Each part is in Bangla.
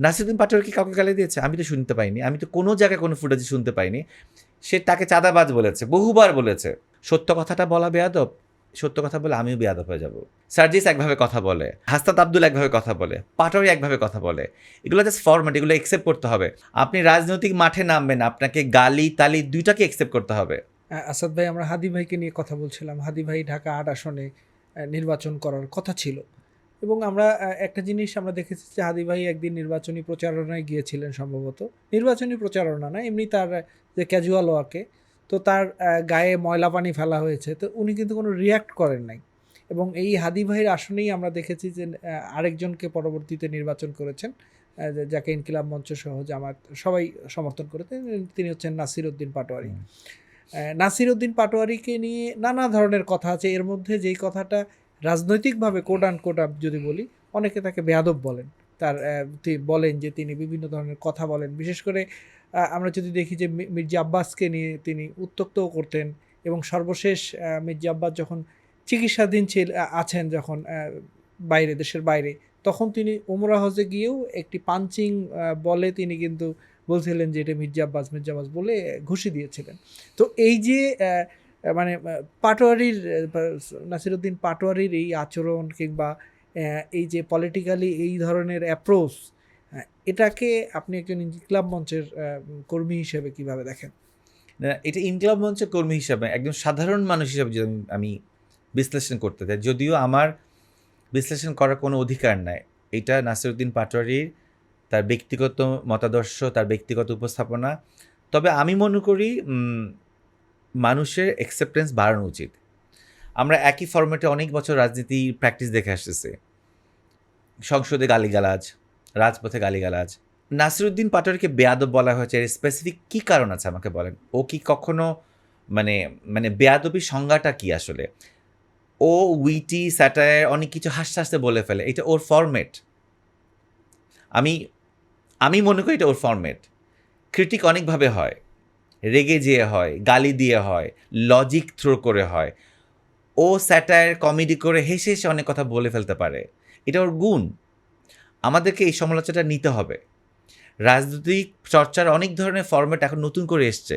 নাসিরুদ্দিন পাটোয়ারি কি কাউকে গালি দিয়েছে? আমি তো শুনতে পাইনি। আমি তো কোনো জায়গায় কোনো ফুটেজে শুনতে পাইনি। সে তাকে চাঁদাবাজ বলেছে, বহুবার বলেছে। সত্য কথাটা বলা বেয়াদব, সত্য কথা বলে আমিও বেয়াদব হয়ে যাব। সার্জিস একভাবে কথা বলে, হাসনাত আব্দুল একভাবে কথা বলে, পাটোয়ারি একভাবে কথা বলে। এগুলো জাস্ট ফরম্যাট, এগুলো একসেপ্ট করতে হবে। আপনি রাজনৈতিক মাঠে নামবেন, আপনাকে গালি তালি দুইটাকে একসেপ্ট করতে হবে। আসাদ ভাই, আমরা হাদি ভাইকে নিয়ে কথা বলছিলাম। হাদি ভাই ঢাকা ৮ আসনে নির্বাচন করার কথা ছিল, এবং আমরা একটা জিনিস আমরা দেখেছি যে হাদি ভাই একদিন নির্বাচনী প্রচারণায় গিয়েছিলেন, সম্ভবত নির্বাচনী প্রচারণা না, এমনি তার যে ক্যাজুয়াল ওয়াকে, তো তার গায়ে ময়লা পানি ফেলা হয়েছে, তো উনি কিন্তু কোনো রিয়্যাক্ট করেন নাই। এবং এই হাদি ভাইয়ের আসনেই আমরা দেখেছি যে আরেকজনকে পরবর্তীতে নির্বাচন করেছেন, যাকে ইনকিলাব মঞ্চ সহ জামাত সবাই সমর্থন করেছেন, তিনি হচ্ছেন নাসির উদ্দিন পাটোয়ারি। নাসির উদ্দিন পাটোয়ারিকে নিয়ে নানা ধরনের কথা আছে, এর মধ্যে যেই কথাটা রাজনৈতিকভাবে কোড যদি বলি, অনেকে তাকে বেয়াদব বলেন। তার বলেন যে তিনি বিভিন্ন ধরনের কথা বলেন, বিশেষ করে আমরা যদি দেখি যে মির্জা আব্বাসকে নিয়ে তিনি উত্ত্যক্তও করতেন। এবং সর্বশেষ মির্জা আব্বাস যখন চিকিৎসাধীন আছেন, যখন বাইরে, দেশের বাইরে, তখন তিনি উমরা হজে গিয়েও একটি পাঞ্চিং বলে তিনি কিন্তু বলছিলেন যে এটা মির্জা আব্বাস বলে ঘুষি দিয়েছিলেন। তো এই যে মানে পাটোয়ারির, নাসিরুদ্দিন পাটোয়ারির এই আচরণ কিংবা এই যে পলিটিক্যালি এই ধরনের অ্যাপ্রোচ, এটাকে আপনি একজন ইনকিলাব মঞ্চের কর্মী হিসেবে কিভাবে দেখেন? এটা ইনকিলাব মঞ্চের কর্মী হিসাবে, একজন সাধারণ মানুষ হিসাবে যদি আমি বিশ্লেষণ করতে চাই, যদিও আমার বিশ্লেষণ করার কোনো অধিকার নাই, এটা নাসিরুদ্দিন পাটোয়ারির তার ব্যক্তিগত মতাদর্শ, তার ব্যক্তিগত উপস্থাপনা। তবে আমি মনে করি মানুষের অ্যাকসেপ্টেন্স বাড়ানো উচিত। আমরা একই ফরম্যাটে অনেক বছর রাজনীতি প্র্যাকটিস দেখে আসতেছি। সংসদে গালিগালাজ, রাজপথে গালিগালাজ। নাসিরুদ্দিন পাটোয়ারিকে বেয়াদব বলা হয়েছে, এর স্পেসিফিক কী কারণ আছে আমাকে বলেন? ও কি কখনো মানে মানে বেয়াদবির সংজ্ঞাটা কি আসলে? ও উইটি, স্যাটায়ার অনেক কিছু হাসতে হাসতে বলে ফেলে, এটা ওর ফরম্যাট। আমি আমি মনে করি এটা ওর ফরম্যাট। ক্রিটিক অনেকভাবে হয়, রেগে যেয়ে হয়, গালি দিয়ে হয়, লজিক থ্রো করে হয়। ও স্যাটায়ার কমেডি করে হেসে হেসে অনেক কথা বলে ফেলতে পারে, এটা ওর গুণ। আমাদেরকে এই সমালোচনাটা নিতে হবে। রাজনৈতিক চর্চার অনেক ধরনের ফরম্যাট এখন নতুন করে এসছে।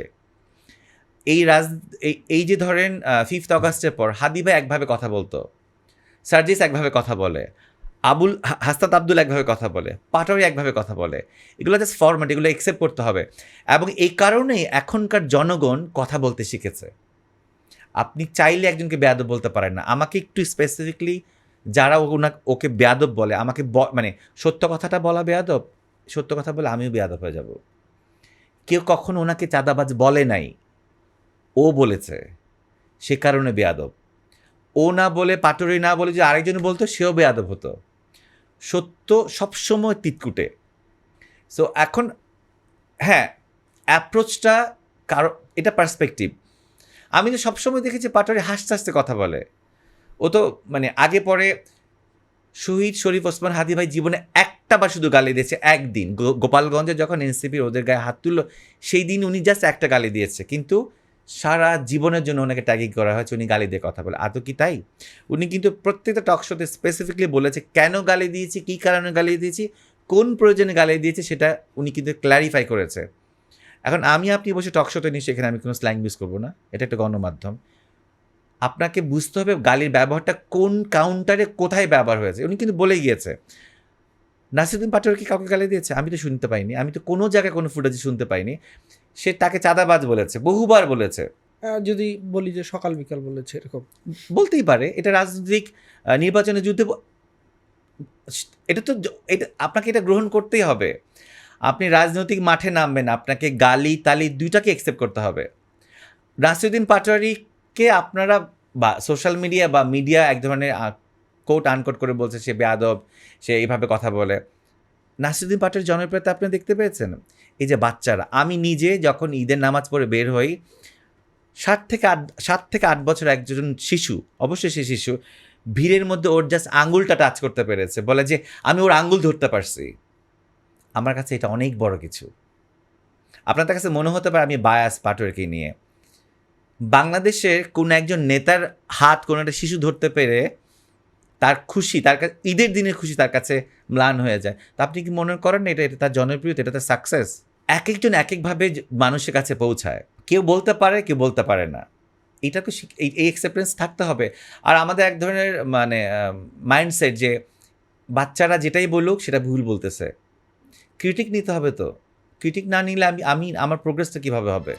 এই যে ধরেন 5th অগাস্টের পর হাদি ভাই একভাবে কথা বলতো, সার্জিস একভাবে কথা বলে, হাসনাত আব্দুল একভাবে কথা বলে, পাটোয়ারি একভাবে কথা বলে। এগুলো জাস্ট ফরম্যাট, এগুলো একসেপ্ট করতে হবে। এবং এই কারণেই এখনকার জনগণ কথা বলতে শিখেছে। আপনি চাইলে একজনকে বেয়াদব বলতে পারেন না। আমাকে একটু স্পেসিফিকলি যারা ওকে বেয়াদব বলে, আমাকে মানে সত্য কথাটা বলা বেয়াদব, সত্য কথা বলে আমিও বেয়াদব হয়ে যাব। কেউ কখনো ওনাকে চাঁদাবাজ বলে নাই, ও বলেছে, সে কারণে বেয়াদব। ও না বলে, পাটোয়ারি না বলে যে আরেকজন বলতো, সেও বেয়াদব হতো। সত্য সবসময় তিতকুটে। সো এখন হ্যাঁ, অ্যাপ্রোচটা এটা পার্সপেক্টিভ। আমি তো সবসময় দেখেছি পাটোয়ারি হাসতে হাসতে কথা বলে। ও তো মানে আগে পরে শহীদ শরীফ ওসমান হাদি ভাই জীবনে একটা বার শুধু গালি দিয়েছে, একদিন গোপালগঞ্জে যখন এনসিপির ওদের গায়ে হাত তুললো, সেই দিন উনি জাস্ট একটা গালি দিয়েছে, কিন্তু সারা জীবনের জন্য ওনাকে ট্যাগিং করা হয়েছে উনি গালি দিয়ে কথা বলে। আদৌ কি তাই? উনি কিন্তু প্রত্যেকটা টক শোতে স্পেসিফিকলি বলেছে কেন গালি দিয়েছি, কী কারণে গালি দিয়েছি, কোন প্রয়োজনে গালি দিয়েছে, সেটা উনি কিন্তু ক্ল্যারিফাই করেছে। এখন আপনি বসে টক শোতে নিয়ে, সেখানে আমি কোনো স্ল্যাং ইউজ করবো না, এটা একটা গণমাধ্যম। আপনাকে বুঝতে হবে গালির ব্যবহারটা কোন কাউন্টারে কোথায় ব্যবহার হয়েছে। উনি কিন্তু বলে গিয়েছে। নাসিরুদ্দিন পাটোয়ারি কি কাউকে গালি দিয়েছে? আমি তো শুনতে পাইনি। আমি তো কোনো জায়গায় কোনো ফুটেজে শুনতে পাইনি। সে তাকে চাঁদাবাজ বলেছে, বহুবার বলেছে। যদি বলি যে সকাল বিকাল বলেছে, এরকম বলতেই পারে। এটা রাজনৈতিক নির্বাচনের যুদ্ধে, এটা তো এটা আপনাকে এটা গ্রহণ করতেই হবে। আপনি রাজনৈতিক মাঠে নামবেন, আপনাকে গালি তালি দুইটাকে অ্যাকসেপ্ট করতে হবে। নাসিরুদ্দিন পাটোয়ারিকে আপনারা বা সোশ্যাল মিডিয়া বা মিডিয়া এক ধরনের কোট আনকোট করে বলছে সে বেয়াদব, সে এইভাবে কথা বলে। নাসিরুদ্দিন পাটোয়ারির জনপ্রিয়তা আপনি দেখতে পেয়েছেন। এই যে বাচ্চারা, আমি নিজে যখন ঈদের নামাজ পড়ে বের হই, 7 থেকে 8 বছর একজন শিশু, অবশ্যই সে শিশু, ভিড়ের মধ্যে ওর জাস্ট আঙ্গুলটা টাচ করতে পেরেছে, বলে যে আমি ওর আঙ্গুল ধরতে পারছি। আমার কাছে এটা অনেক বড় কিছু। আপনাদের কাছে মনে হতে পারে আমি বায়াস পাটোয়ারিকে নিয়ে। বাংলাদেশের কোনো একজন নেতার হাত কোনো একটা শিশু ধরতে পেরে তার খুশি, তার ঈদের দিনের খুশি তার কাছে ম্লান হয়ে যায়। তো আপনি কি মনে করেন না এটা এটা তার জনপ্রিয়তা, এটা তার সাকসেস? এক একজন এক একভাবে মানুষের কাছে পৌঁছায়, কেউ বলতে পারে, কেউ বলতে পারে না। এটা তো এই অ্যাকসেপ্টেন্স থাকতে হবে। আর আমাদের এক ধরনের মানে মাইন্ডসেট যে বাচ্চারা যেটাই বলুক সেটা ভুল বলতেছে। ক্রিটিক নিতে হবে তো, ক্রিটিক না নিলে আমি আমার প্রোগ্রেসটা কীভাবে হবে?